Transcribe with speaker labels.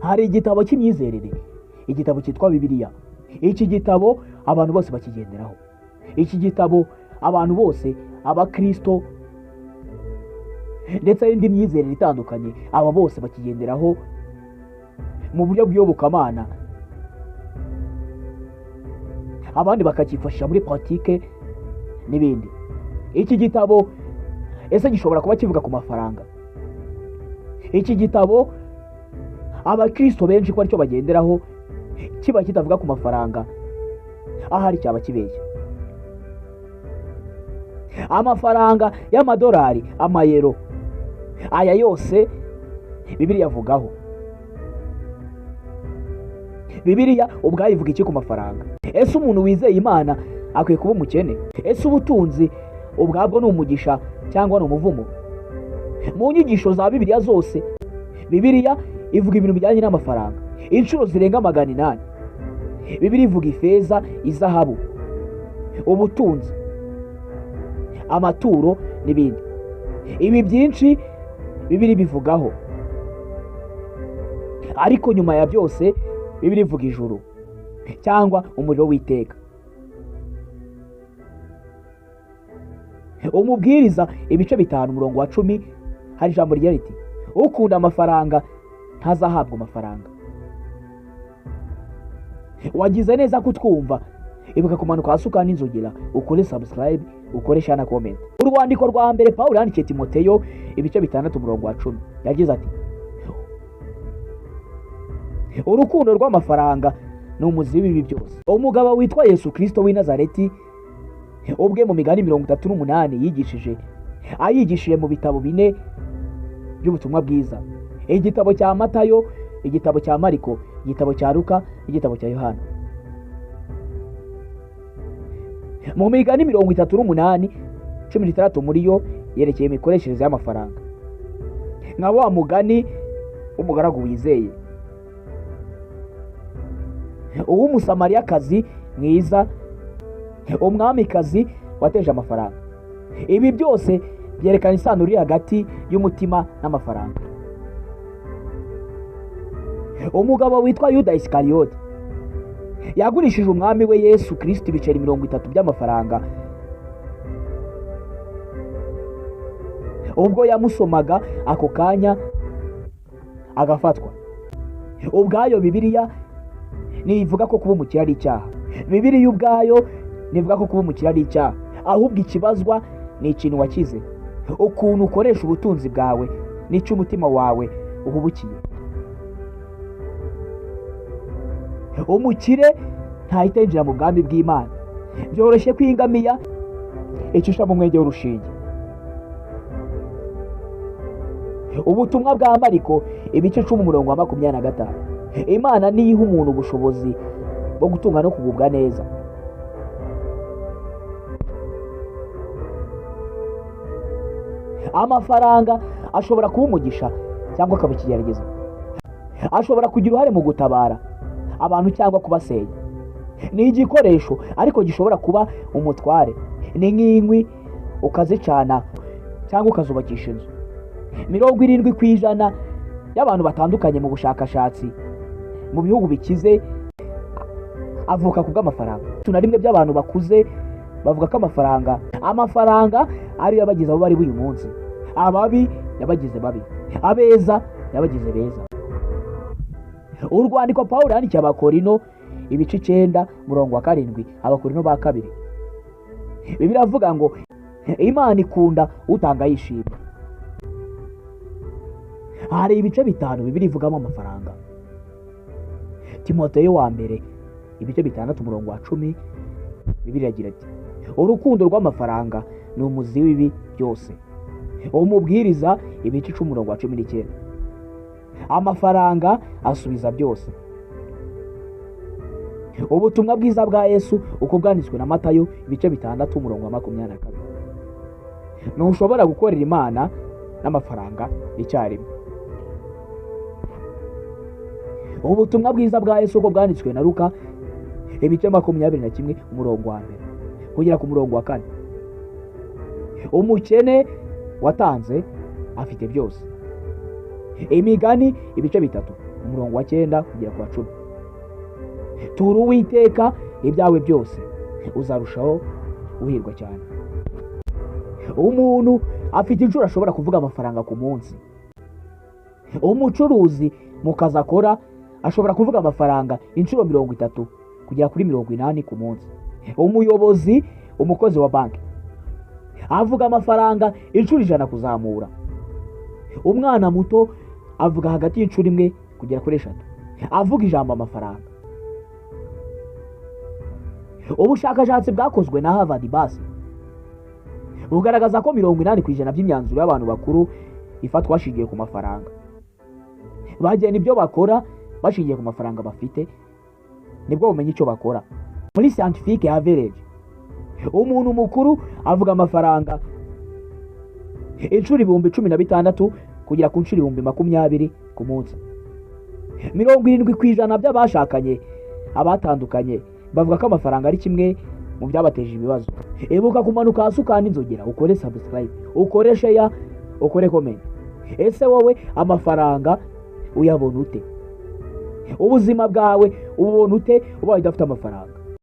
Speaker 1: hari igitabo cy'imyizerere, igitabo cyitwa Bibiliya. Iki gitabo abantu bose bakigenderaho. Iki gitabo abantu bose, abakristo ndetse n'indi myizerere itandukanye, aba bose bakigenderaho mu buryo bw'iyobokamana, abandi bakakifashisha muri pratique n'ibindi. Iki gitabo ese gishobora kuba kivuga ku mafaranga? Iki gitabo abakristo benshi ko aricyo bagenderaho, kiba kitavuga ku mafaranga, ahari cyaba kibeshya. Amafaranga y'amadolari, amayero, aya yose Bibiliya avugaho. Bibiliya ubwayo ivuga iki ku mafaranga? Ese umuntu wizeye Imana akwiye kuba umukene? Ese ubutunzi ubwabwo ni umugisha cyangwa ni umuvumo? Mu nyigisho za Bibiliya zose, Bibiliya ivuga ibintu bijyanye n'amafaranga inshuro zirenga 800. Bibiliya ivuga ifeza, izahabu, ubutunzi, amaturo n'ibindi. Ibi byinshi Bibiliya bivugaho. Ariko nyuma ya byose Bibiliya ivuga ijuru cyangwa umuriro w'iteka. Umubwiriza ibice 5 umurongo wa 10 hari ijambo rigira riti: ukunda amafaranga ntazahabwa amafaranga. Wagize neza kutwumva, ibuka kumanuka hasi ukaninzogera, ukore subscribe, ukore share na comment. Urwandiko rwa mbere Pawulo yandikiye Timoteyo ibice 6 umurongo wa 10 yagize ati: urukundo rw'amafaranga ni umuzi w'ibibi byose. Umugabo witwa Yesu Kristo w'i Nazareti ubwe mu migani 38 ayigishije mu bitabo 4 by'ubutumwa bwiza: igitabo cya Matayo, igitabo cya Mariko, igitabo cya Luka, igitabo cya Yohana. Mu migani 38 16 muri yo yerekeye imikoreshereze y'amafaranga, nka wa mugani w'umugaragu wizeye, uw'umusamariyakazi mwiza, umwamikazi wateje amafaranga. Ibi byose byerekana isano iri hagati y'umutima n'amafaranga. Umugabo witwa Yuda Isikariyote yagurishije umwami we Yesu Kristo ibiceri 30 by'amafaranga ubwo yamusomaga ako kanya agafatwa. Ubwayo Bibiliya nivuga ko kuba umukire ari icyaha. Bibiliya ubwayo nivuga ko kuba umukire ari icyaha, ahubwo ikibazwa ni ikintu wakize, ukuntu ukoresha ubutunzi bwawe n'icyo umutima wawe uhubukiye. Umukire ntahita yinjira mu bwami bw'Imana. Byoroshye kwingamiya icisha mu mwenge w'urushinge. Ubutumwa bwa Mariko ibice 10 umurongo wa 25. Imana niyiha umuntu ubushobozi bwo gutunga no kugubwa neza. Amafaranga ashobora kuba umugisha cyangwa akaba ikigeragezo. Ashobora kugira uruhare mu gutabara abantu cyangwa kubasenya. Ni igikoresho ariko gishobora kuba umutware. Ni nk'inkwi ukazicana cyangwa ukazubakisha inzu. 70% y'abantu batandukanye mu bushakashatsi mu bihugu bikize avuka ku bw'amafaranga. Tunarimwe by'abantu bakuze bavuga ko amafaranga ari yabagize abo bari uyu munsi. Ababi yabagize babi, abeza yabagize beza. Urwandiko Pawulo yandikiye Abakorino ibice 9 umurongo wa 7, Abakorino ba 2. Bibiliya avuga ngo Imana ikunda utanga yishimye. Hari ibice 5 Bibiliya ivugamo amafaranga. Timoteyo wa mbere ibice 6 umurongo wa 10 Bibiliya agira ati: urukundo rw'amafaranga ni umuzi w'ibi byose. Umubwiriza ibice 10 umurongo wa 19. Amafaranga asubiza byose. Ubutumwa bwiza bwa Yesu uko bwanditswe na Matayo ibice 6 umurongo wa 22. Ntushobora gukorera Imana n'amafaranga icyarimwe. Ubutumwa bwiza bwa Yesu uko bwanditswe na Luka ibice 21 umurongo wa 1 kugera ku murongo wa 4. Umukene watanze afite byose. Imigani ibice 3 umurongo wa 9 kugera ku wa 10. tura Uwiteka ibyawe byose, uzarushaho guhirwa cyane. Umuntu afite inshuro ashobora kuvuga amafaranga ku munsi. Umucuruzi mu kazi akora ashobora kuvuga amafaranga inshuro 30 kugera kuri 80 ku munsi. Umuyobozi, umukozi wa banki avuga amafaranga inshuro 100 kuzamura. Umwana muto avuga hagati y'inshuro 1 kugera kuri 3 avuga ijambo amafaranga. Ubushakashatsi bwakozwe na Harvard basi bugaragaza ko 80% by'imyanzuro y'abantu bakuru ifatwa hashingiye ku mafaranga. Bagena ibyo bakora bashingiye ku mafaranga bafite, nibwo bumenye icyo bakora. Muri scientific average, umuntu mukuru avuga amafaranga inshuro 16,000 kugera ku nshuro 20,000 ku munsi. 70% by'abashakanye abatandukanye bavuga ko amafaranga ari kimwe mu byabateje ibibazo. Ibuka kumanuka hasi ukanda inzogera, ukore subscribe, ukore share, ukore comment. Ese wowe amafaranga uyabona ute? Ubuzima bwawe ubona ute ubaye udafite amafaranga?